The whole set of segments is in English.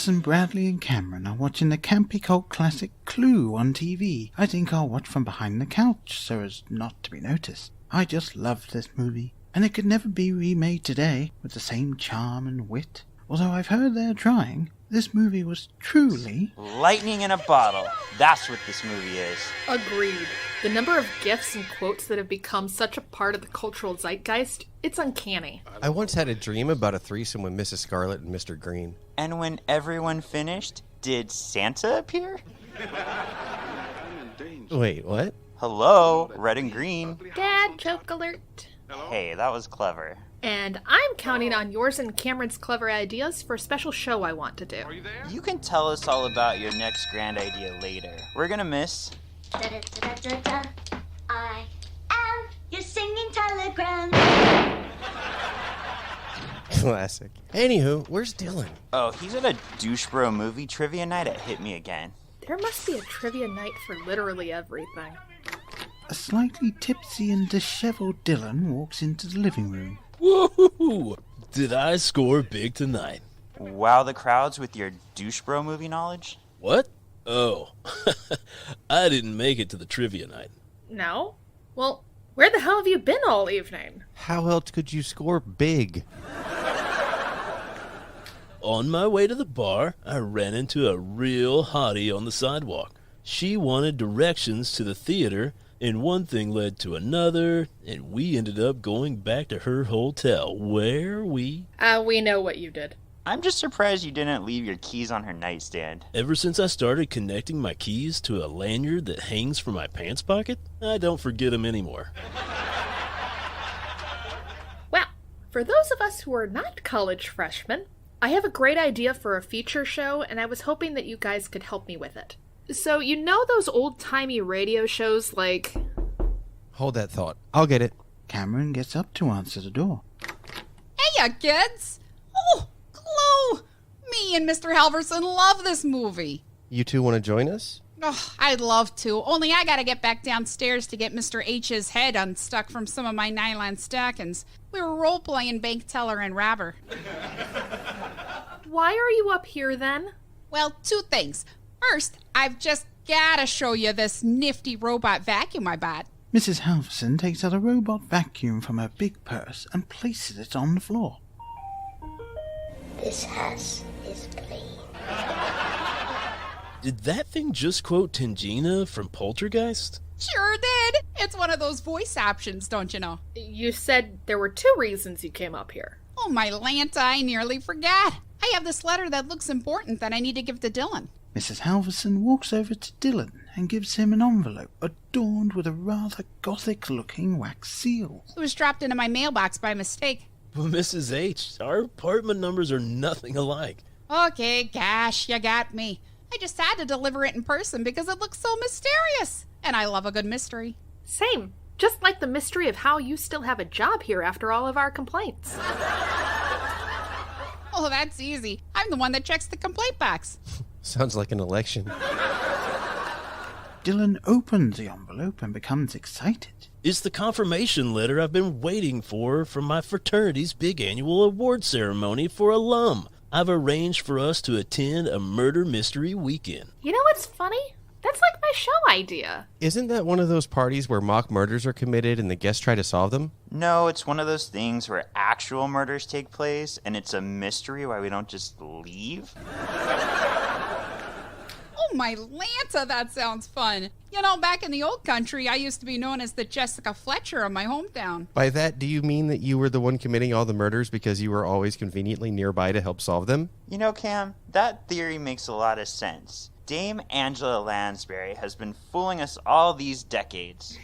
Halverson, Bradley and Cameron are watching the campy cult classic Clue on TV. I think I'll watch from behind the couch so as not to be noticed. I just loved this movie, and it could never be remade today with the same charm and wit. Although I've heard they're trying, this movie was truly... lightning in a bottle. That's what this movie is. Agreed. The number of gifs and quotes that have become such a part of the cultural zeitgeist, it's uncanny. I once had a dream about a threesome with Mrs. Scarlet and Mr. Green. And when everyone finished, did Santa appear? Wait, what? Hello, red and green. Dad, joke alert. Hey, that was clever. And I'm counting on yours and Cameron's clever ideas for a special show I want to do. You can tell us all about your next grand idea later. We're gonna miss... Da-da-da-da-da-da. I am your singing telegram. Classic. Anywho, where's Dylan? Oh, he's at a douche bro movie trivia night at Hit Me Again. There must be a trivia night for literally everything. A slightly tipsy and disheveled Dylan walks into the living room. Woohoo! Did I score big tonight? Wow the crowds with your douche bro movie knowledge? What? Oh, I didn't make it to the trivia night. No? Well, where the hell have you been all evening? How else could you score big? On my way to the bar, I ran into a real hottie on the sidewalk. She wanted directions to the theater, and one thing led to another, and we ended up going back to her hotel, where we know what you did. I'm just surprised you didn't leave your keys on her nightstand. Ever since I started connecting my keys to a lanyard that hangs from my pants pocket, I don't forget them anymore. Well, for those of us who are not college freshmen, I have a great idea for a feature show, and I was hoping that you guys could help me with it. So, you know those old-timey radio shows like... Hold that thought. I'll get it. Cameron gets up to answer the door. Hey, kids! Oh, Clue! Me and Mr. Halverson love this movie. You two want to join us? Oh, I'd love to, only I gotta get back downstairs to get Mr. H's head unstuck from some of my nylon stockings. We were role-playing bank teller and robber. Why are you up here, then? Well, two things. First, I've just gotta show you this nifty robot vacuum I bought. Mrs. Halverson takes out a robot vacuum from her big purse and places it on the floor. This house is clean. Did that thing just quote Tangina from Poltergeist? Sure did. It's one of those voice options, don't you know? You said there were two reasons you came up here. Oh, my Lanta, I nearly forgot. I have this letter that looks important that I need to give to Dylan. Mrs. Halverson walks over to Dylan and gives him an envelope adorned with a rather gothic-looking wax seal. It was dropped into my mailbox by mistake. But Mrs. H, our apartment numbers are nothing alike. Okay, gosh, you got me. I just had to deliver it in person because it looks so mysterious. And I love a good mystery. Same. Just like the mystery of how you still have a job here after all of our complaints. Oh, that's easy. I'm the one that checks the complaint box. Sounds like an election. Dylan opens the envelope and becomes excited. It's the confirmation letter I've been waiting for from my fraternity's big annual award ceremony for alum. I've arranged for us to attend a murder mystery weekend. You know what's funny? That's like my show idea. Isn't that one of those parties where mock murders are committed and the guests try to solve them? No, it's one of those things where actual murders take place, and it's a mystery why we don't just leave. Oh, my Lanta, that sounds fun. You know, back in the old country, I used to be known as the Jessica Fletcher of my hometown. By that, do you mean that you were the one committing all the murders because you were always conveniently nearby to help solve them? You know, Cam, that theory makes a lot of sense. Dame Angela Lansbury has been fooling us all these decades.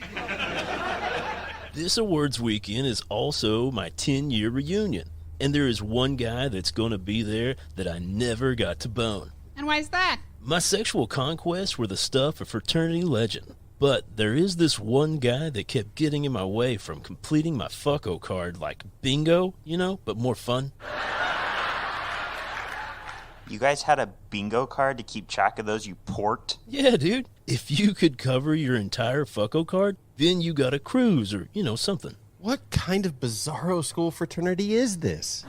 This awards weekend is also my 10-year reunion, and there is one guy that's going to be there that I never got to bone. And why's that? My sexual conquests were the stuff of fraternity legend, but there is this one guy that kept getting in my way from completing my fucko card like bingo, you know, but more fun. You guys had a bingo card to keep track of those you porked? Yeah, dude. If you could cover your entire fucko card, then you got a cruise or, you know, something. What kind of bizarro school fraternity is this?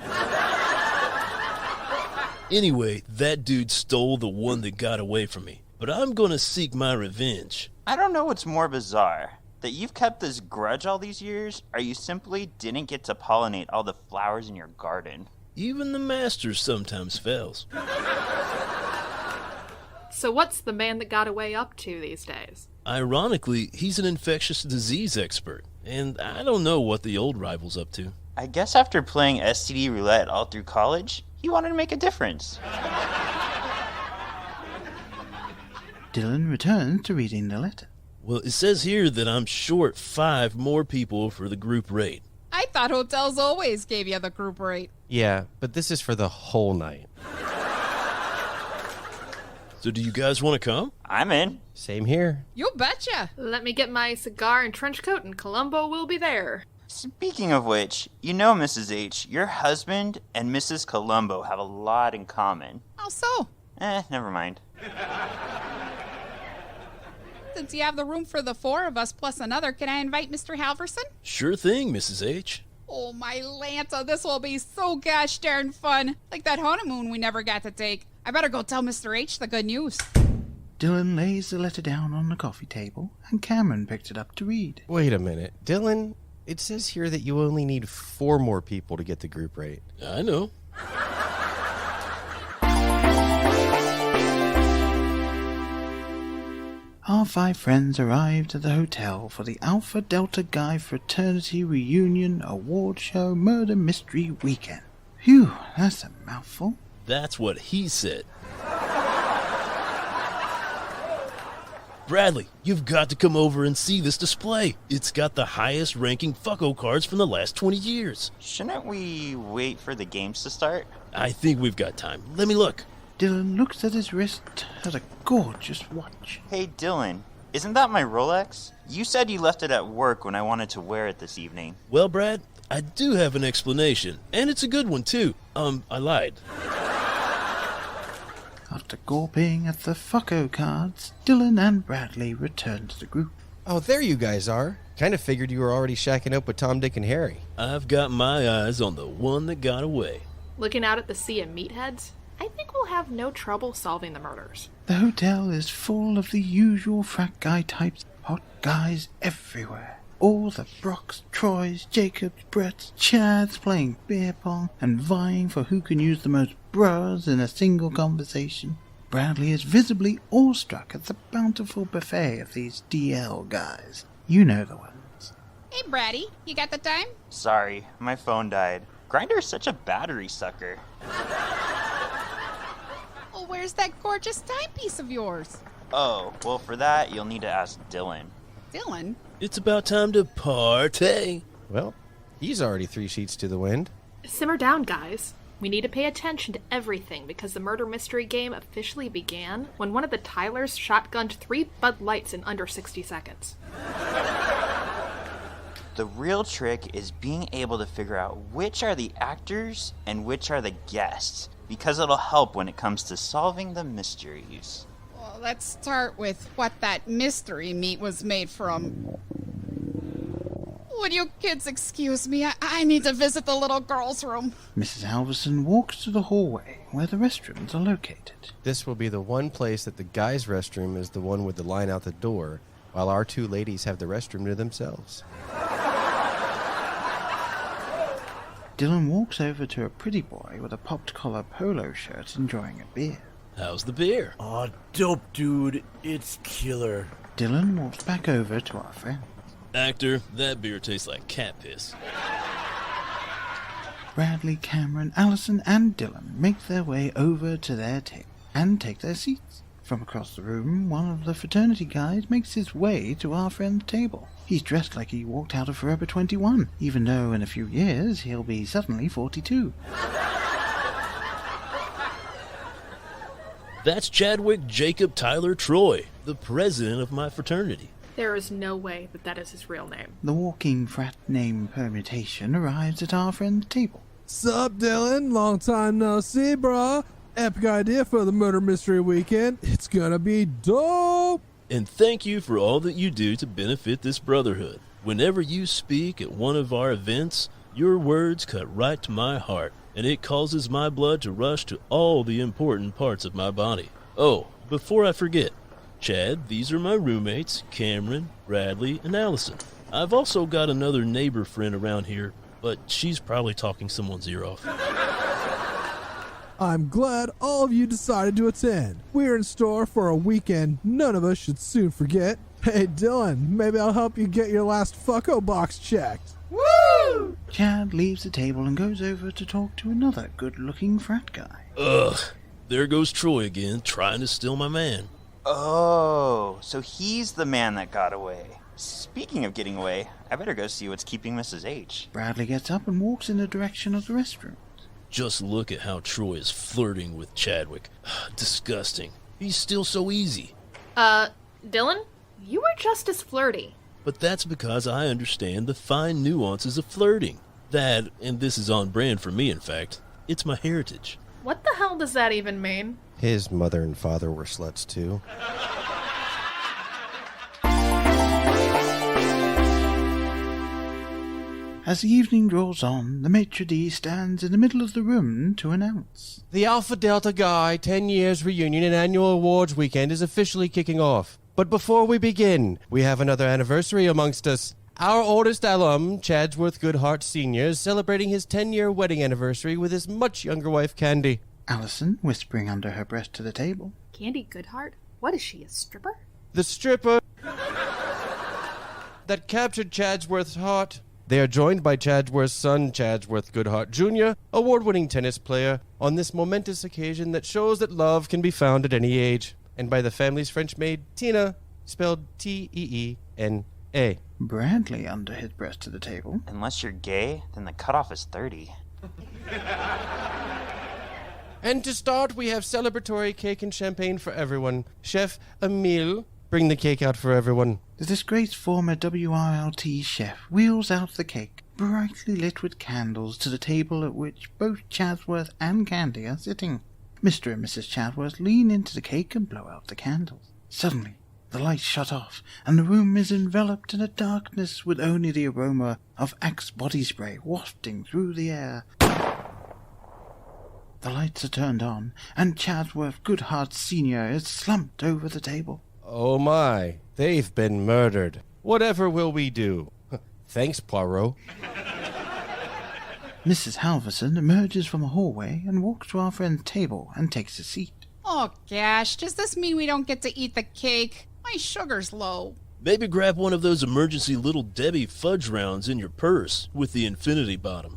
Anyway, that dude stole the one that got away from me. But I'm gonna seek my revenge. I don't know what's more bizarre. That you've kept this grudge all these years, or you simply didn't get to pollinate all the flowers in your garden. Even the master sometimes fails. So what's the man that got away up to these days? Ironically, he's an infectious disease expert, and I don't know what the old rival's up to. I guess after playing STD roulette all through college, he wanted to make a difference. Dylan returns to reading the letter. Well, it says here that I'm short 5 more people for the group rate. I thought hotels always gave you the group rate. Yeah, but this is for the whole night. So do you guys want to come? I'm in. Same here. You betcha. Let me get my cigar and trench coat and Columbo will be there. Speaking of which, you know, Mrs. H, your husband and Mrs. Columbo have a lot in common. How so? Never mind. Since you have the room for the 4 of us plus another, can I invite Mr. Halverson? Sure thing, Mrs. H. Oh, my Lanta, this will be so gosh darn fun. Like that honeymoon we never got to take. I better go tell Mr. H the good news. Dylan lays the letter down on the coffee table, and Cameron picked it up to read. Wait a minute. Dylan, it says here that you only need 4 more people to get the group rate. I know. Our 5 friends arrived at the hotel for the Alpha Delta Guy Fraternity Reunion Award Show Murder Mystery Weekend. Phew, that's a mouthful. That's what he said. Bradley, you've got to come over and see this display. It's got the highest ranking fucko cards from the last 20 years. Shouldn't we wait for the games to start? I think we've got time. Let me look. Dylan looks at his wrist at a gorgeous watch. Hey, Dylan, isn't that my Rolex? You said you left it at work when I wanted to wear it this evening. Well, Brad, I do have an explanation, and it's a good one, too. I lied. After gawping at the fucko cards, Dylan and Bradley returned to the group. Oh, there you guys are. Kind of figured you were already shacking up with Tom, Dick, and Harry. I've got my eyes on the one that got away. Looking out at the sea of meatheads, I think we'll have no trouble solving the murders. The hotel is full of the usual frat guy types, hot guys everywhere. All the Brocks, Troys, Jacobs, Bretts, Chads playing beer pong and vying for who can use the most bras in a single conversation. Bradley is visibly awestruck at the bountiful buffet of these DL guys. You know the ones. Hey, Braddy, you got the time? Sorry, my phone died. Grindr's such a battery sucker. Well, where's that gorgeous timepiece of yours? Oh, well, for that, you'll need to ask Dylan. Dylan? It's about time to party. Well, he's already 3 sheets to the wind. Simmer down, guys. We need to pay attention to everything because the murder mystery game officially began when one of the Tylers shotgunned 3 Bud Lights in under 60 seconds. The real trick is being able to figure out which are the actors and which are the guests, because it'll help when it comes to solving the mysteries. Well, let's start with what that mystery meat was made from. Would you kids excuse me? I need to visit the little girl's room. Mrs. Halverson walks to the hallway where the restrooms are located. This will be the one place that the guys' restroom is the one with the line out the door, while our 2 ladies have the restroom to themselves. Dylan walks over to a pretty boy with a popped collar polo shirt enjoying a beer. How's the beer? Aw, dope, dude. It's killer. Dylan walks back over to our friend. Actor, that beer tastes like cat piss. Bradley, Cameron, Allison, and Dylan make their way over to their table and take their seats. From across the room, one of the fraternity guys makes his way to our friend's table. He's dressed like he walked out of Forever 21, even though in a few years he'll be suddenly 42. That's Chadwick Jacob Tyler Troy, the president of my fraternity. There is no way that that is his real name. The walking frat name permutation arrives at our friend's table. Sup, Dylan? Long time no see, brah. Epic idea for the murder mystery weekend. It's gonna be dope. And thank you for all that you do to benefit this brotherhood. Whenever you speak at one of our events, your words cut right to my heart, and it causes my blood to rush to all the important parts of my body. Oh, before I forget, Chad, these are my roommates, Cameron, Bradley, and Allison. I've also got another neighbor friend around here, but she's probably talking someone's ear off. I'm glad all of you decided to attend. We're in store for a weekend none of us should soon forget. Hey Dylan, maybe I'll help you get your last fucko box checked. Woo! Chad leaves the table and goes over to talk to another good-looking frat guy. Ugh, there goes Troy again, trying to steal my man. Oh, so he's the man that got away. Speaking of getting away, I better go see what's keeping Mrs. H. Bradley gets up and walks in the direction of the restroom. Just look at how Troy is flirting with Chadwick. Disgusting. He's still so easy. Dylan? You were just as flirty. But that's because I understand the fine nuances of flirting. That, and this is on brand for me in fact, it's my heritage. What the hell does that even mean? His mother and father were sluts too. As the evening draws on, the maitre d' stands in the middle of the room to announce. The Alpha Delta Guy 10 Years Reunion and Annual Awards Weekend is officially kicking off. But before we begin, we have another anniversary amongst us. Our oldest alum, Chadsworth Goodhart Sr., is celebrating his 10-year wedding anniversary with his much younger wife, Candy. Allison, whispering under her breath to the table. Candy Goodhart? What is she, a stripper? The stripper that captured Chadsworth's heart. They are joined by Chadsworth's son, Chadsworth Goodhart Jr., award-winning tennis player, on this momentous occasion that shows that love can be found at any age, and by the family's French maid, Tina, spelled T-E-E-N-A. Bradley, under his breath to the table. Unless you're gay, then the cutoff is 30. And to start, we have celebratory cake and champagne for everyone. Chef Emile, bring the cake out for everyone. The disgraced former WRLT chef wheels out the cake, brightly lit with candles, to the table at which both Chadsworth and Candy are sitting. Mr. and Mrs. Chadsworth lean into the cake and blow out the candles. Suddenly, the lights shut off, and the room is enveloped in a darkness with only the aroma of Axe body spray wafting through the air. The lights are turned on, and Chadsworth Goodhart Sr. is slumped over the table. Oh my, they've been murdered. Whatever will we do? Thanks, Poirot. Mrs. Halverson emerges from a hallway and walks to our friend's table and takes a seat. Oh gosh, does this mean we don't get to eat the cake? My sugar's low. Maybe grab one of those emergency Little Debbie fudge rounds in your purse with the infinity bottom.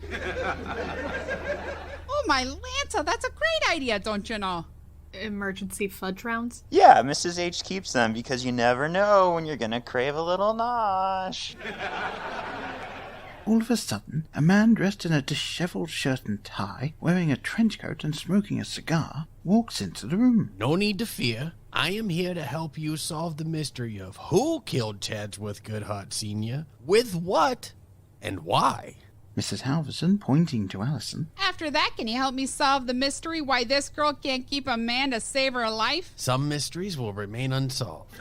Oh my Lanta, that's a great idea, don't you know? Emergency fudge rounds? Yeah, Mrs. H keeps them because you never know when you're gonna crave a little nosh. All of a sudden, a man dressed in a disheveled shirt and tie, wearing a trench coat and smoking a cigar, walks into the room. No need to fear. I am here to help you solve the mystery of who killed Chadsworth Goodhart Sr., with what, and why. Mrs. Halverson, pointing to Allison. After that, can you help me solve the mystery why this girl can't keep a man to save her life? Some mysteries will remain unsolved.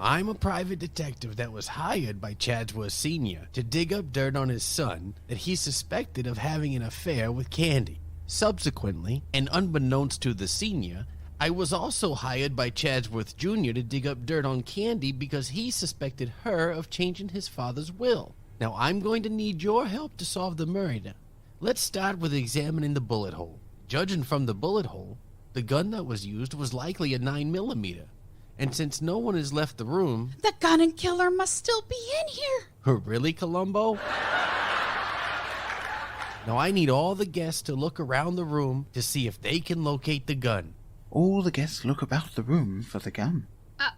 I'm a private detective that was hired by Chadsworth Sr. to dig up dirt on his son that he suspected of having an affair with Candy. Subsequently, and unbeknownst to the senior, I was also hired by Chadsworth Jr. to dig up dirt on Candy because he suspected her of changing his father's will. Now I'm going to need your help to solve the murder. Let's start with examining the bullet hole. Judging from the bullet hole, the gun that was used was likely a 9mm. And since no one has left the room... The gun and killer must still be in here. Really, Columbo? Now I need all the guests to look around the room to see if they can locate the gun. All the guests look about the room for the gun.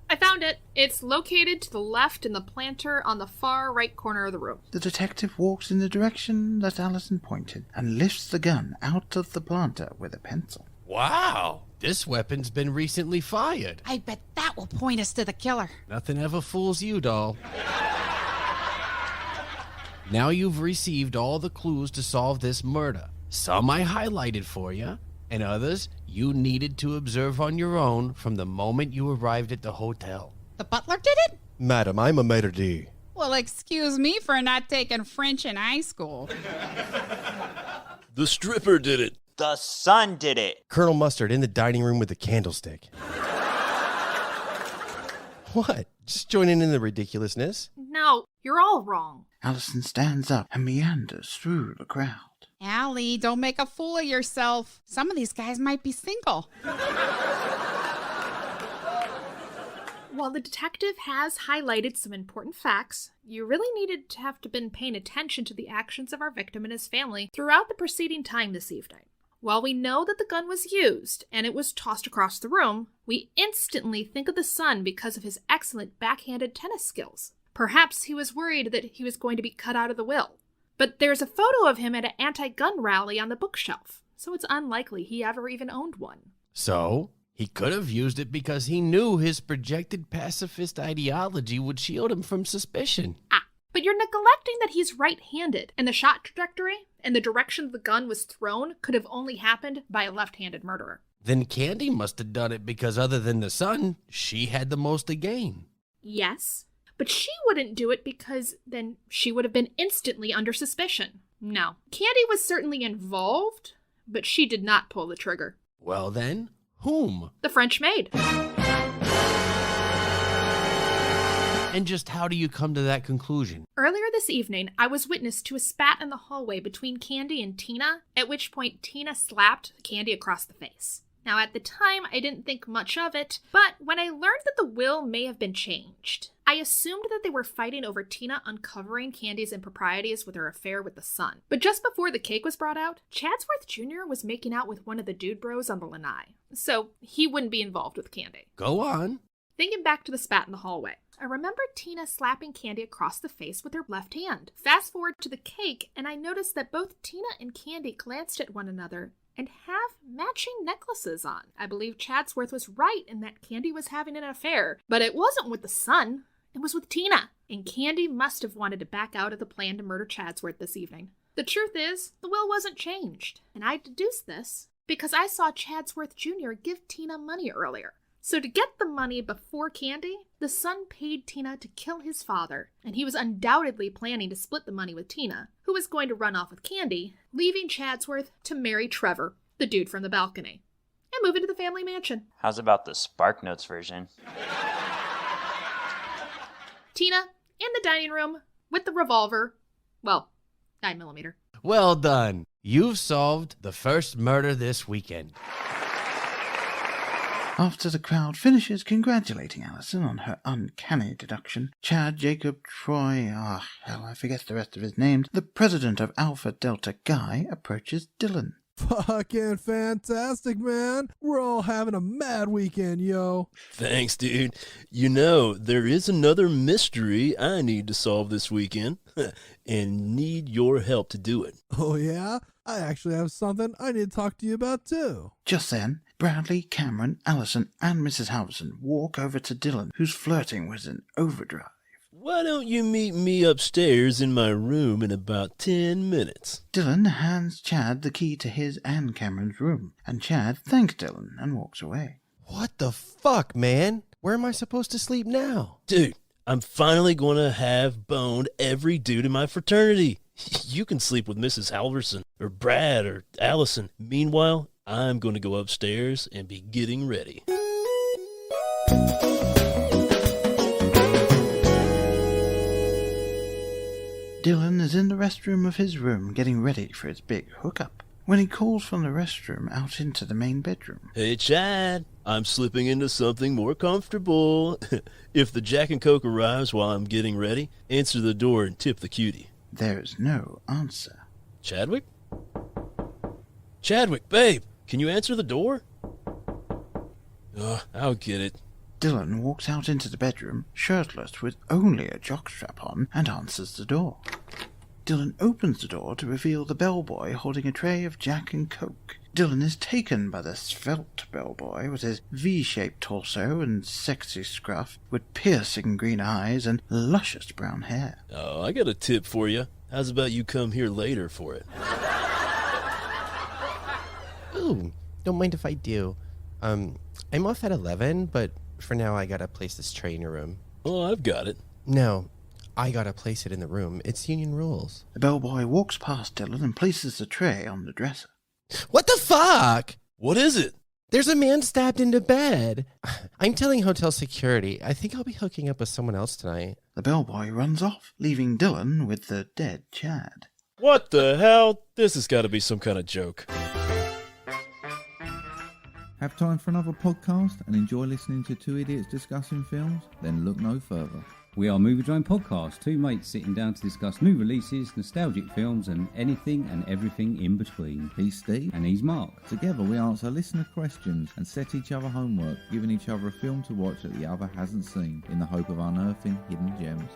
I found it. It's located to the left in the planter on the far right corner of the room. The detective walks in the direction that Allison pointed and lifts the gun out of the planter with a pencil. Wow! This weapon's been recently fired. I bet that will point us to the killer. Nothing ever fools you, doll. Now you've received all the clues to solve this murder. Some I highlighted for you, and others you needed to observe on your own from the moment you arrived at the hotel. The butler did it? Madam, I'm a maitre d'. Well, excuse me for not taking French in high school. The stripper did it. The son did it. Colonel Mustard in the dining room with the candlestick. What? Just joining in the ridiculousness? No, you're all wrong. Allison stands up and meanders through the crowd. Allie, don't make a fool of yourself. Some of these guys might be single. While the detective has highlighted some important facts, you really needed to have been paying attention to the actions of our victim and his family throughout the preceding time this evening. While we know that the gun was used and it was tossed across the room, we instantly think of the son because of his excellent backhanded tennis skills. Perhaps he was worried that he was going to be cut out of the will. But there's a photo of him at an anti-gun rally on the bookshelf, so it's unlikely he ever even owned one. So, he could have used it because he knew his projected pacifist ideology would shield him from suspicion. But you're neglecting that he's right-handed, and the shot trajectory and the direction the gun was thrown could have only happened by a left-handed murderer. Then Candy must have done it because other than the son, she had the most to gain. Yes, but she wouldn't do it because then she would have been instantly under suspicion. No, Candy was certainly involved, but she did not pull the trigger. Well then, whom? The French maid. And just how do you come to that conclusion? Earlier this evening, I was witness to a spat in the hallway between Candy and Tina, at which point Tina slapped Candy across the face. Now, at the time, I didn't think much of it, but when I learned that the will may have been changed, I assumed that they were fighting over Tina uncovering Candy's improprieties with her affair with the son. But just before the cake was brought out, Chadsworth Jr. was making out with one of the dude bros on the lanai, so he wouldn't be involved with Candy. Go on. Thinking back to the spat in the hallway, I remembered Tina slapping Candy across the face with her left hand. Fast forward to the cake, and I noticed that both Tina and Candy glanced at one another and have matching necklaces on. I believe Chadsworth was right in that Candy was having an affair, but it wasn't with the son, it was with Tina. And Candy must have wanted to back out of the plan to murder Chadsworth this evening. The truth is, the will wasn't changed, and I deduced this because I saw Chadsworth Jr. give Tina money earlier. So to get the money before Candy, the son paid Tina to kill his father, and he was undoubtedly planning to split the money with Tina, who was going to run off with Candy, leaving Chadsworth to marry Trevor, the dude from the balcony, and move into the family mansion. How's about the Spark Notes version? Tina, in the dining room, with the revolver. Well, 9mm. Well done. You've solved the first murder this weekend. After the crowd finishes congratulating Allison on her uncanny deduction, Chad Jacob Troy, I forget the rest of his name, the president of Alpha Delta Guy, approaches Dylan. Fucking fantastic, man. We're all having a mad weekend, yo. Thanks, dude. You know, there is another mystery I need to solve this weekend, and need your help to do it. Oh, yeah? I actually have something I need to talk to you about, too. Just then, Bradley, Cameron, Allison, and Mrs. Halverson walk over to Dylan, who's flirting with an overdrive. Why don't you meet me upstairs in my room in about 10 minutes? Dylan hands Chad the key to his and Cameron's room, and Chad thanks Dylan and walks away. What the fuck, man? Where am I supposed to sleep now? Dude, I'm finally going to have boned every dude in my fraternity. You can sleep with Mrs. Halverson, or Brad, or Allison. Meanwhile, I'm going to go upstairs and be getting ready. Dylan is in the restroom of his room getting ready for his big hookup, when he calls from the restroom out into the main bedroom. Hey, Chad, I'm slipping into something more comfortable. If the Jack and Coke arrives while I'm getting ready, answer the door and tip the cutie. There is no answer. Chadwick? Chadwick, babe, can you answer the door? I'll get it. Dylan walks out into the bedroom, shirtless with only a jockstrap on, and answers the door. Dylan opens the door to reveal the bellboy holding a tray of Jack and Coke. Dylan is taken by the svelte bellboy with his V-shaped torso and sexy scruff, with piercing green eyes and luscious brown hair. Oh, I got a tip for you. How's about you come here later for it? Ooh, Don't mind if I do. I'm off at 11, but for now I gotta place this tray in your room. Oh, I've got it. No, I gotta place it in the room. It's union rules. The bellboy walks past Dylan and places the tray on the dresser. What the fuck? What is it? There's a man stabbed into bed. I'm telling hotel security. I think I'll be hooking up with someone else tonight. The bellboy runs off, leaving Dylan with the dead Chad. What the hell? This has got to be some kind of joke. Have time for another podcast and enjoy listening to two idiots discussing films? Then look no further. We are Movie Drone Podcast, two mates sitting down to discuss new releases, nostalgic films, and anything and everything in between. He's Steve. And he's Mark. Together we answer listener questions and set each other homework, giving each other a film to watch that the other hasn't seen, in the hope of unearthing hidden gems.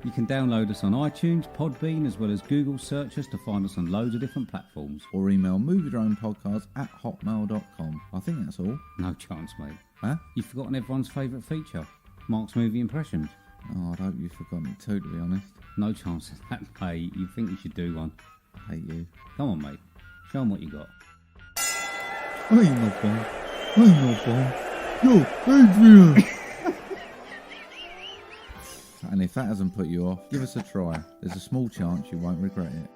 You can download us on iTunes, Podbean, as well as Google search us to find us on loads of different platforms. Or email moviedronepodcast@hotmail.com. I think that's all. No chance, mate. Huh? You've forgotten everyone's favourite feature, Mark's movie impressions. Oh, I'd hope you've forgotten it too, to be honest. No chance of that, mate. You think you should do one. I hate you. Come on, mate. Show 'em what you got. I ain't no bomb. I ain't no bomb. Yo, Adrian! And if that hasn't put you off, give us a try. There's a small chance you won't regret it.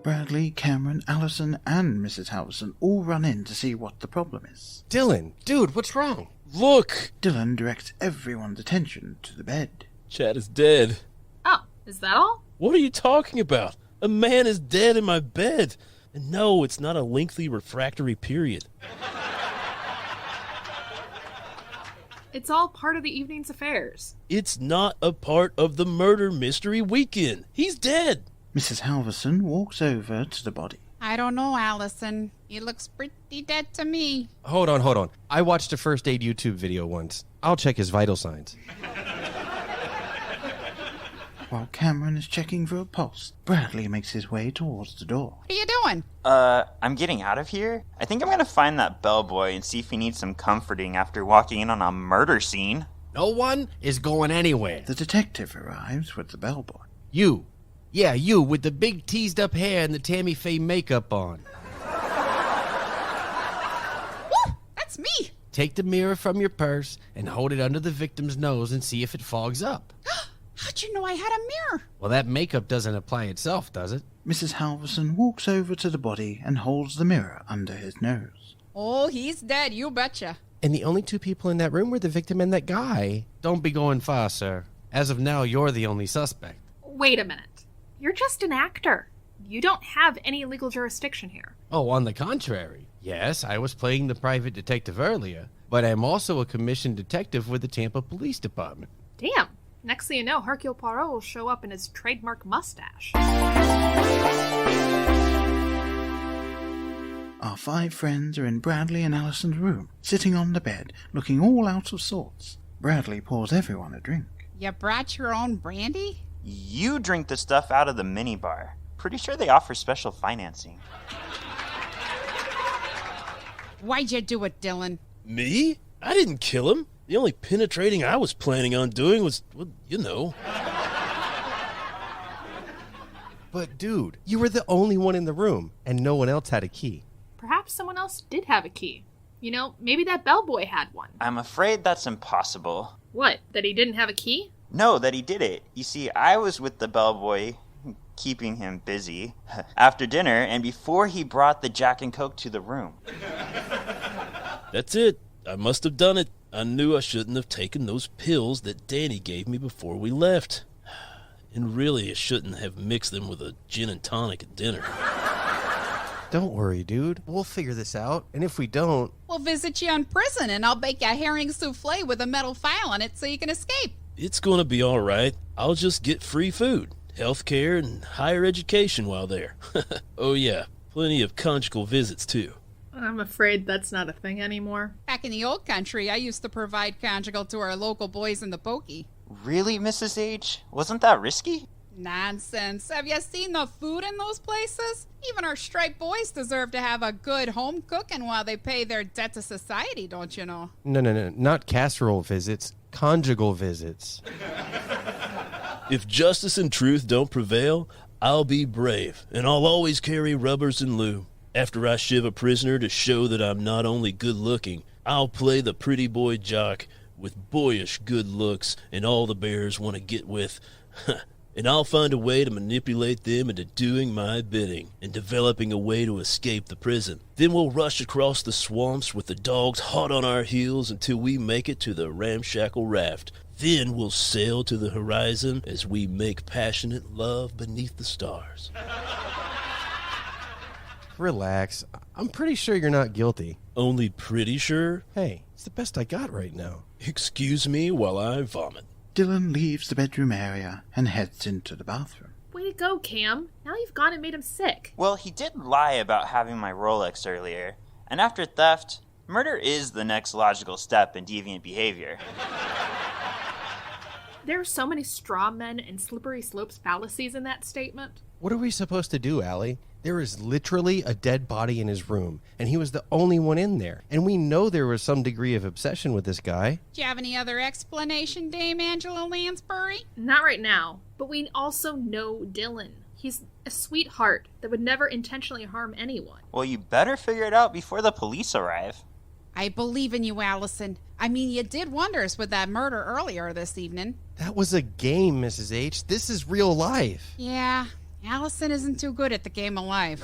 Bradley, Cameron, Allison, and Mrs. Halverson all run in to see what the problem is. Dylan, dude, what's wrong? Look! Dylan directs everyone's attention to the bed. Chad is dead. Oh, is that all? What are you talking about? A man is dead in my bed. And no, it's not a lengthy refractory period. It's all part of the evening's affairs. It's not a part of the murder mystery weekend. He's dead. Mrs. Halverson walks over to the body. I don't know, Allison. He looks pretty dead to me. Hold on. I watched a first aid YouTube video once. I'll check his vital signs. While Cameron is checking for a pulse, Bradley makes his way towards the door. What are you doing? I'm getting out of here. I think I'm gonna find that bellboy and see if he needs some comforting after walking in on a murder scene. No one is going anywhere. The detective arrives with the bellboy. You. Yeah, you with the big teased up hair and the Tammy Faye makeup on. Woo! That's me! Take the mirror from your purse and hold it under the victim's nose and see if it fogs up. How'd you know I had a mirror? Well, that makeup doesn't apply itself, does it? Mrs. Halverson walks over to the body and holds the mirror under his nose. Oh, he's dead, you betcha. And the only two people in that room were the victim and that guy. Don't be going far, sir. As of now, you're the only suspect. Wait a minute. You're just an actor. You don't have any legal jurisdiction here. Oh, on the contrary. Yes, I was playing the private detective earlier, but I'm also a commissioned detective with the Tampa Police Department. Damn. Next thing you know, Hercule Poirot will show up in his trademark mustache. Our five friends are in Bradley and Allison's room, sitting on the bed, looking all out of sorts. Bradley pours everyone a drink. You brought your own brandy? You drink the stuff out of the minibar. Pretty sure they offer special financing. Why'd you do it, Dylan? Me? I didn't kill him. The only penetrating I was planning on doing was, well, you know. But dude, you were the only one in the room, and no one else had a key. Perhaps someone else did have a key. You know, maybe that bellboy had one. I'm afraid that's impossible. What, that he didn't have a key? No, that he did it. You see, I was with the bellboy, keeping him busy, after dinner, and before he brought the Jack and Coke to the room. That's it. I must have done it. I knew I shouldn't have taken those pills that Danny gave me before we left. And really, I shouldn't have mixed them with a gin and tonic at dinner. Don't worry, dude. We'll figure this out, and if we don't... We'll visit you in prison, and I'll bake you a herring souffle with a metal file on it so you can escape. It's gonna be all right. I'll just get free food, health care, and higher education while there. Oh yeah, plenty of conjugal visits, too. I'm afraid that's not a thing anymore. Back in the old country, I used to provide conjugal to our local boys in the pokey. Really, Mrs. H? Wasn't that risky? Nonsense. Have you seen the food in those places? Even our striped boys deserve to have a good home cooking while they pay their debt to society, don't you know? No, not casserole visits, conjugal visits. If justice and truth don't prevail, I'll be brave, and I'll always carry rubbers and lube. After I shiv a prisoner to show that I'm not only good-looking, I'll play the pretty boy jock with boyish good looks and all the bears want to get with. And I'll find a way to manipulate them into doing my bidding and developing a way to escape the prison. Then we'll rush across the swamps with the dogs hot on our heels until we make it to the ramshackle raft. Then we'll sail to the horizon as we make passionate love beneath the stars. Relax. I'm pretty sure you're not guilty. Only pretty sure? Hey, it's the best I got right now. Excuse me while I vomit. Dylan leaves the bedroom area and heads into the bathroom. Way to go, Cam. Now you've gone and made him sick. Well, he did lie about having my Rolex earlier, and after theft, murder is the next logical step in deviant behavior. There are so many straw men and slippery slopes fallacies in that statement. What are we supposed to do, Allie? There is literally a dead body in his room, and he was the only one in there. And we know there was some degree of obsession with this guy. Do you have any other explanation, Dame Angela Lansbury? Not right now, but we also know Dylan. He's a sweetheart that would never intentionally harm anyone. Well, you better figure it out before the police arrive. I believe in you, Allison. I mean, you did wonders with that murder earlier this evening. That was a game, Mrs. H. This is real life. Yeah, Allison isn't too good at the game of life.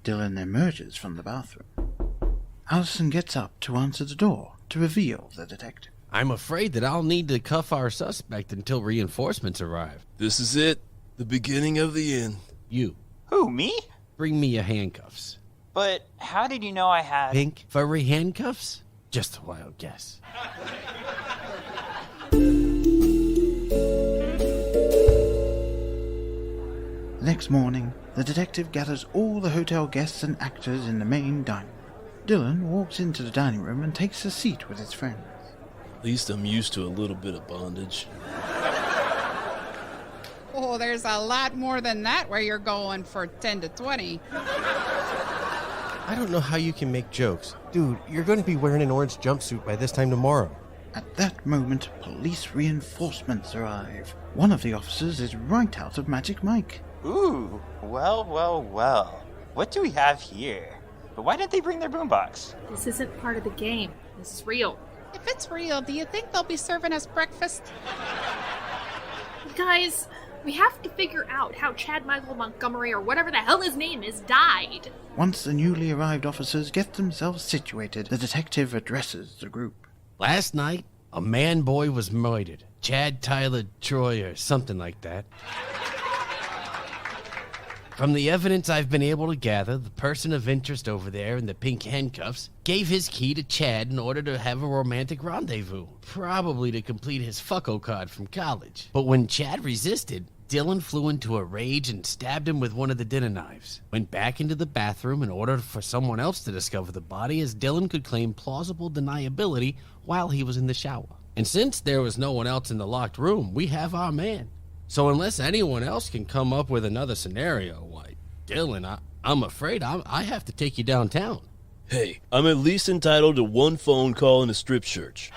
Dylan emerges from the bathroom. Allison gets up to answer the door to reveal the detective. I'm afraid that I'll need to cuff our suspect until reinforcements arrive. This is it. The beginning of the end. You. Who, me? Bring me your handcuffs. But how did you know I had... Pink furry handcuffs? Just a wild guess. The next morning, the detective gathers all the hotel guests and actors in the main dining room. Dylan walks into the dining room and takes a seat with his friends. At least I'm used to a little bit of bondage. Oh, there's a lot more than that where you're going for 10 to 20. I don't know how you can make jokes. Dude, you're going to be wearing an orange jumpsuit by this time tomorrow. At that moment, police reinforcements arrive. One of the officers is right out of Magic Mike. Ooh, well. What do we have here? But why didn't they bring their boombox? This isn't part of the game. This is real. If it's real, do you think they'll be serving us breakfast? Guys, we have to figure out how Chad Michael Montgomery, or whatever the hell his name is, died. Once the newly arrived officers get themselves situated, the detective addresses the group. Last night, a man-boy was murdered. Chad Tyler Troy or something like that. From the evidence I've been able to gather, the person of interest over there in the pink handcuffs gave his key to Chad in order to have a romantic rendezvous, probably to complete his fucko card from college. But when Chad resisted, Dylan flew into a rage and stabbed him with one of the dinner knives. Went back into the bathroom in order for someone else to discover the body, as Dylan could claim plausible deniability while he was in the shower. And since there was no one else in the locked room, we have our man. So unless anyone else can come up with another scenario, why, Dylan, I'm afraid I have to take you downtown. Hey, I'm at least entitled to one phone call and a strip search.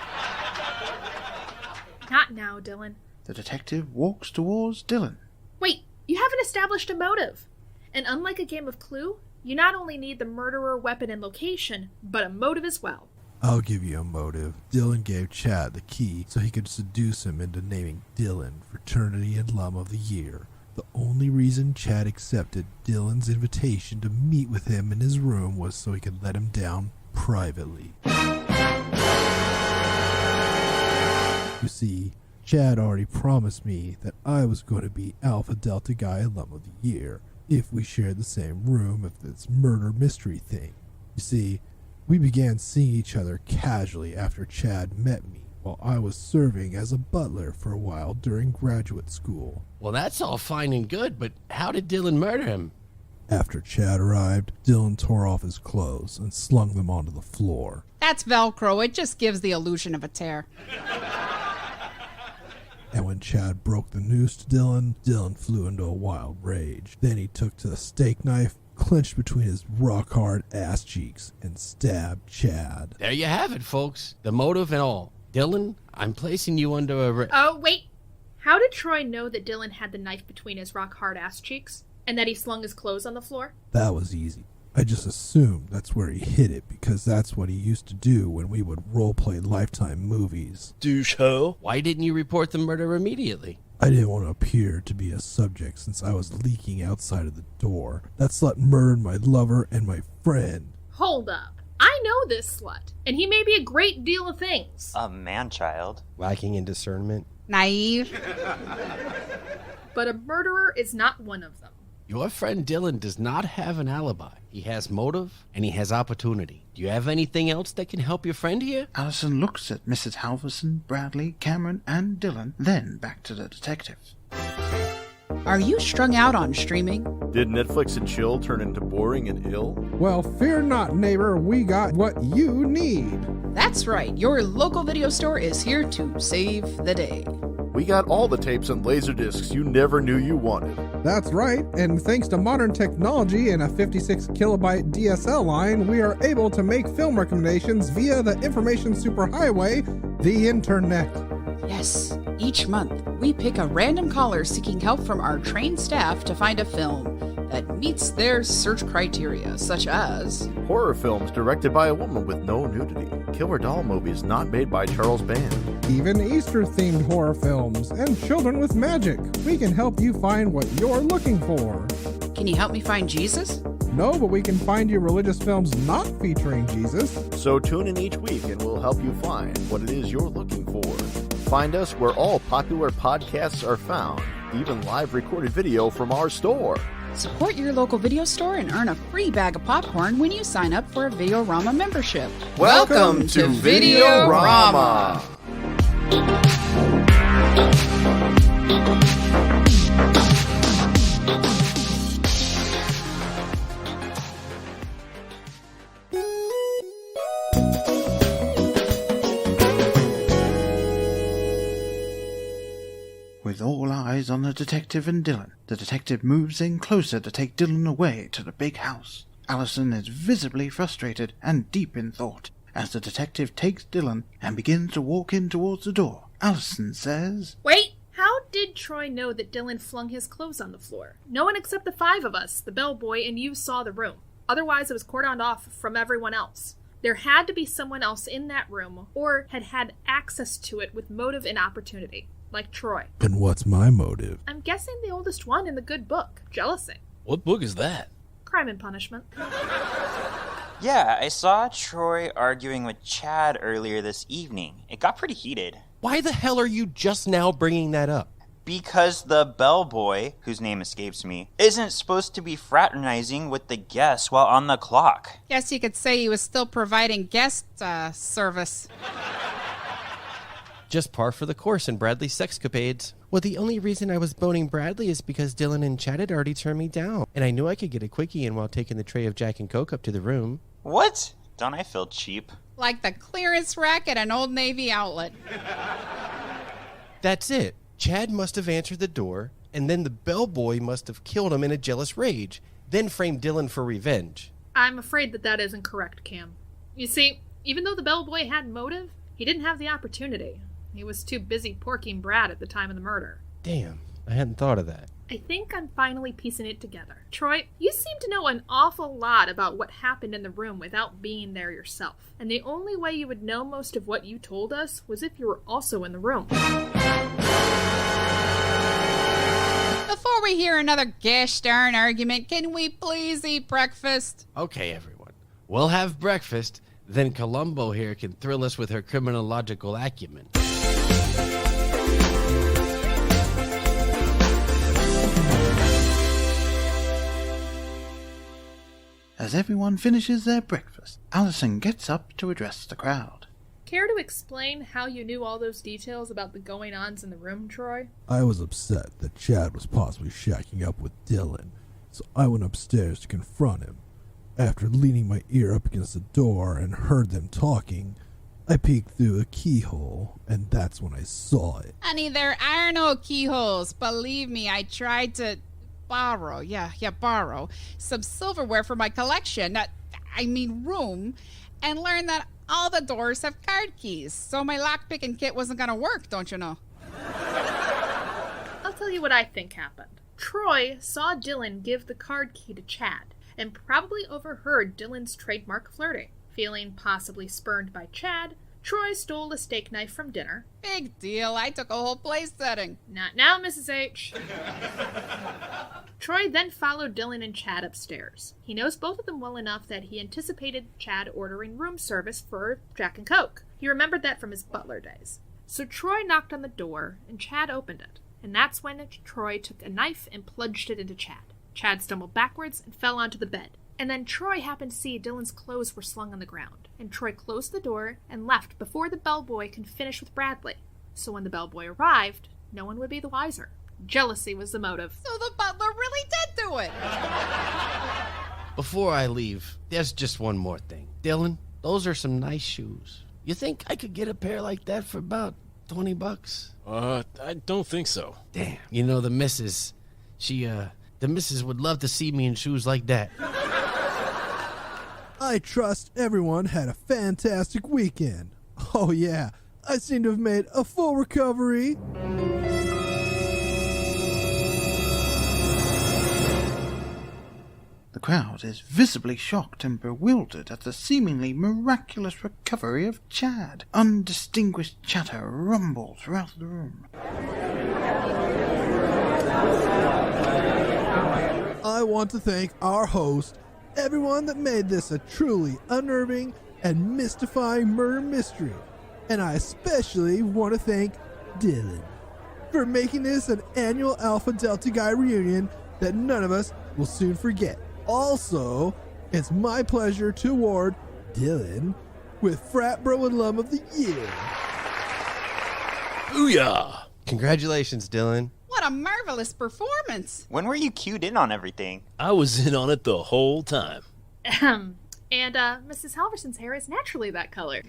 Not now, Dylan. The detective walks towards Dylan. Wait, you haven't established a motive. And unlike a game of Clue, you not only need the murderer, weapon, and location, but a motive as well. I'll give you a motive. Dylan gave Chad the key so he could seduce him into naming Dylan Fraternity and Alum of the Year. The only reason Chad accepted Dylan's invitation to meet with him in his room was so he could let him down privately. You see, Chad already promised me that I was going to be Alpha Delta Guy Alum of the Year if we shared the same room of this murder mystery thing. You see, we began seeing each other casually after Chad met me while I was serving as a butler for a while during graduate school. Well, that's all fine and good, but how did Dylan murder him? After Chad arrived, Dylan tore off his clothes and slung them onto the floor. That's Velcro. It just gives the illusion of a tear. And when Chad broke the news to Dylan, Dylan flew into a wild rage. Then he took to the steak knife, clenched between his rock-hard ass cheeks, and stabbed Chad. There you have it, folks. The motive and all. Dylan, I'm placing you under a... Oh, wait. How did Troy know that Dylan had the knife between his rock-hard ass cheeks? And that he slung his clothes on the floor? That was easy. I just assumed that's where he hid it because that's what he used to do when we would role-play Lifetime movies. Douche-ho. Why didn't you report the murder immediately? I didn't want to appear to be a subject since I was leaking outside of the door. That slut murdered my lover and my friend. Hold up. I know this slut, and he may be a great deal of things. A man-child. Lacking in discernment. Naive. But a murderer is not one of them. Your friend Dylan does not have an alibi. He has motive, and he has opportunity. Do you have anything else that can help your friend here? Allison looks at Mrs. Halverson, Bradley, Cameron, and Dylan, then back to the detective. Are you strung out on streaming? Did Netflix and chill turn into boring and ill? Well, fear not, neighbor. We got what you need. That's right. Your local video store is here to save the day. We got all the tapes and laserdiscs you never knew you wanted. That's right, and thanks to modern technology and a 56 kilobyte DSL line, we are able to make film recommendations via the information superhighway, the internet. Yes, each month we pick a random caller seeking help from our trained staff to find a film that meets their search criteria, such as horror films directed by a woman with no nudity, killer doll movies not made by Charles Band, even Easter-themed horror films, and children with magic. We can help you find what you're looking for. Can you help me find Jesus? No, but we can find you religious films not featuring Jesus. So tune in each week and we'll help you find what it is you're looking for. Find us where all popular podcasts are found, even live recorded video from our store. Support your local video store and earn a free bag of popcorn when you sign up for a Videorama membership. Welcome to Videorama! With all eyes on the detective and Dylan, the detective moves in closer to take Dylan away to the big house. Allison is visibly frustrated and deep in thought as the detective takes Dylan and begins to walk in towards the door. Allison says, Wait! How did Troy know that Dylan flung his clothes on the floor? No one except the five of us, the bellboy, and you saw the room. Otherwise, it was cordoned off from everyone else. There had to be someone else in that room, or had access to it with motive and opportunity. Like Troy. And what's my motive? I'm guessing the oldest one in the good book, jealousy. What book is that? Crime and Punishment. Yeah, I saw Troy arguing with Chad earlier this evening. It got pretty heated. Why the hell are you just now bringing that up? Because the bellboy, whose name escapes me, isn't supposed to be fraternizing with the guests while on the clock. Guess you could say he was still providing guest service. Just par for the course in Bradley's sexcapades. Well, the only reason I was boning Bradley is because Dylan and Chad had already turned me down, and I knew I could get a quickie in while taking the tray of Jack and Coke up to the room. What? Don't I feel cheap? Like the clearance rack at an Old Navy outlet. That's it. Chad must have answered the door, and then the bellboy must have killed him in a jealous rage, then framed Dylan for revenge. I'm afraid that isn't correct, Cam. You see, even though the bellboy had motive, he didn't have the opportunity. He was too busy porking Brad at the time of the murder. Damn, I hadn't thought of that. I think I'm finally piecing it together. Troy, you seem to know an awful lot about what happened in the room without being there yourself. And the only way you would know most of what you told us was if you were also in the room. Before we hear another gosh darn argument, can we please eat breakfast? Okay, everyone. We'll have breakfast, then Columbo here can thrill us with her criminological acumen. As everyone finishes their breakfast, Allison gets up to address the crowd. Care to explain how you knew all those details about the going-ons in the room, Troy? I was upset that Chad was possibly shacking up with Dylan, so I went upstairs to confront him. After leaning my ear up against the door and heard them talking, I peeked through a keyhole, and that's when I saw it. Honey, there are no keyholes. Believe me, I tried to borrow some silverware for my collection, room, and learned that all the doors have card keys, so my lockpicking kit wasn't gonna work, don't you know? I'll tell you what I think happened. Troy saw Dylan give the card key to Chad, and probably overheard Dylan's trademark flirting. Feeling possibly spurned by Chad, Troy stole a steak knife from dinner. Big deal, I took a whole place setting. Not now, Mrs. H. Troy then followed Dylan and Chad upstairs. He knows both of them well enough that he anticipated Chad ordering room service for Jack and Coke. He remembered that from his butler days. So Troy knocked on the door, and Chad opened it. And that's when Troy took a knife and plunged it into Chad. Chad stumbled backwards and fell onto the bed. And then Troy happened to see Dylan's clothes were slung on the ground. And Troy closed the door and left before the bellboy could finish with Bradley. So when the bellboy arrived, no one would be the wiser. Jealousy was the motive. So the butler really did do it! Before I leave, there's just one more thing. Dylan, those are some nice shoes. You think I could get a pair like that for about $20? I don't think so. Damn. You know, the missus, the missus would love to see me in shoes like that. I trust everyone had a fantastic weekend. Oh yeah, I seem to have made a full recovery. The crowd is visibly shocked and bewildered at the seemingly miraculous recovery of Chad. Undistinguished chatter rumbles throughout the room. I want to thank our host, everyone that made this a truly unnerving and mystifying murder mystery. And I especially want to thank Dylan for making this an annual Alpha Delta Guy reunion that none of us will soon forget. Also, it's my pleasure to award Dylan with Frat Bro Alum of the Year. Booyah! Congratulations, Dylan. What a marvelous performance! When were you cued in on everything? I was in on it the whole time. And Mrs. Halverson's hair is naturally that color.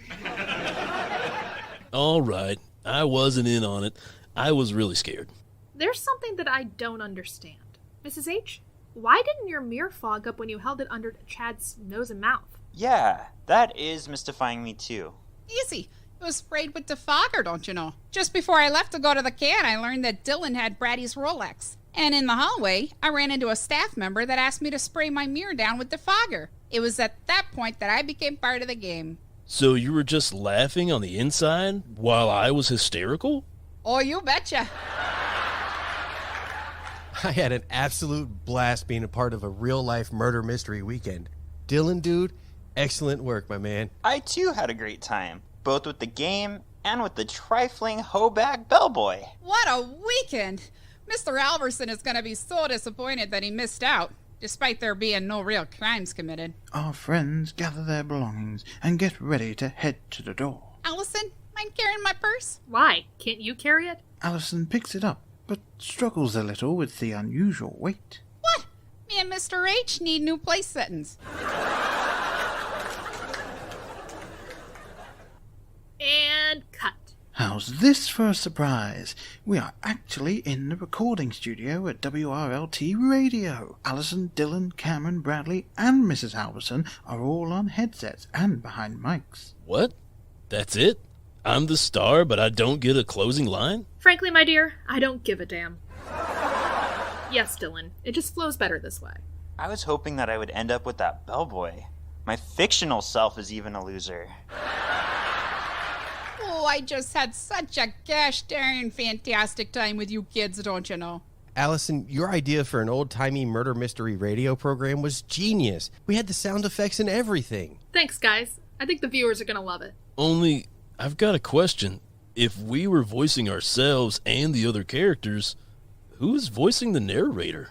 All right, I wasn't in on it. I was really scared. There's something that I don't understand. Mrs. H, why didn't your mirror fog up when you held it under Chad's nose and mouth? Yeah, that is mystifying me too. Easy. It was sprayed with defogger, don't you know? Just before I left to go to the can, I learned that Dylan had Brady's Rolex. And in the hallway, I ran into a staff member that asked me to spray my mirror down with defogger. It was at that point that I became part of the game. So you were just laughing on the inside while I was hysterical? Oh, you betcha. I had an absolute blast being a part of a real-life murder mystery weekend. Dylan, dude, excellent work, my man. I too had a great time, both with the game and with the trifling hoe-bag bellboy. What a weekend! Mr. Alverson is going to be so disappointed that he missed out, despite there being no real crimes committed. Our friends gather their belongings and get ready to head to the door. Allison, mind carrying my purse? Why? Can't you carry it? Allison picks it up, but struggles a little with the unusual weight. What? Me and Mr. H need new place settings. And cut. How's this for a surprise? We are actually in the recording studio at WRLT Radio. Allison, Dylan, Cameron, Bradley, and Mrs. Halverson are all on headsets and behind mics. What? That's it? I'm the star, but I don't get a closing line? Frankly, my dear, I don't give a damn. Yes, Dylan, it just flows better this way. I was hoping that I would end up with that bellboy. My fictional self is even a loser. Oh, I just had such a gosh darn fantastic time with you kids, don't you know? Allison, your idea for an old-timey murder mystery radio program was genius. We had the sound effects and everything. Thanks, guys. I think the viewers are going to love it. Only, I've got a question. If we were voicing ourselves and the other characters, who is voicing the narrator?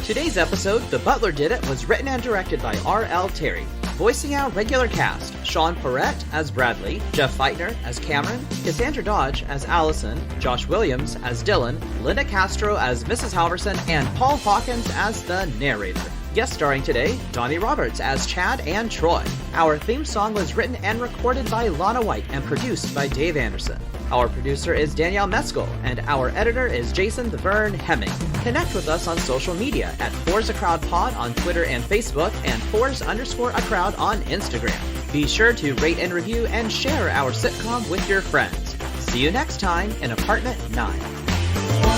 Today's episode, The Butler Did It, was written and directed by R.L. Terry. Voicing our regular cast, Sean Perrette as Bradley, Jeff Feitner as Cameron, Cassandra Dodge as Allison, Josh Williams as Dylan, Linda Castro as Mrs. Halverson, and Paul Hawkins as the narrator. Guest starring today, Donnie Roberts as Chad and Troy. Our theme song was written and recorded by Lana White and produced by Dave Anderson. Our producer is Danielle Meskel, and our editor is Jason the Vern Hemming. Connect with us on social media at Fours a Crowd Pod on Twitter and Facebook, and Fours_a-Crowd on Instagram. Be sure to rate and review and share our sitcom with your friends. See you next time in Apartment 9.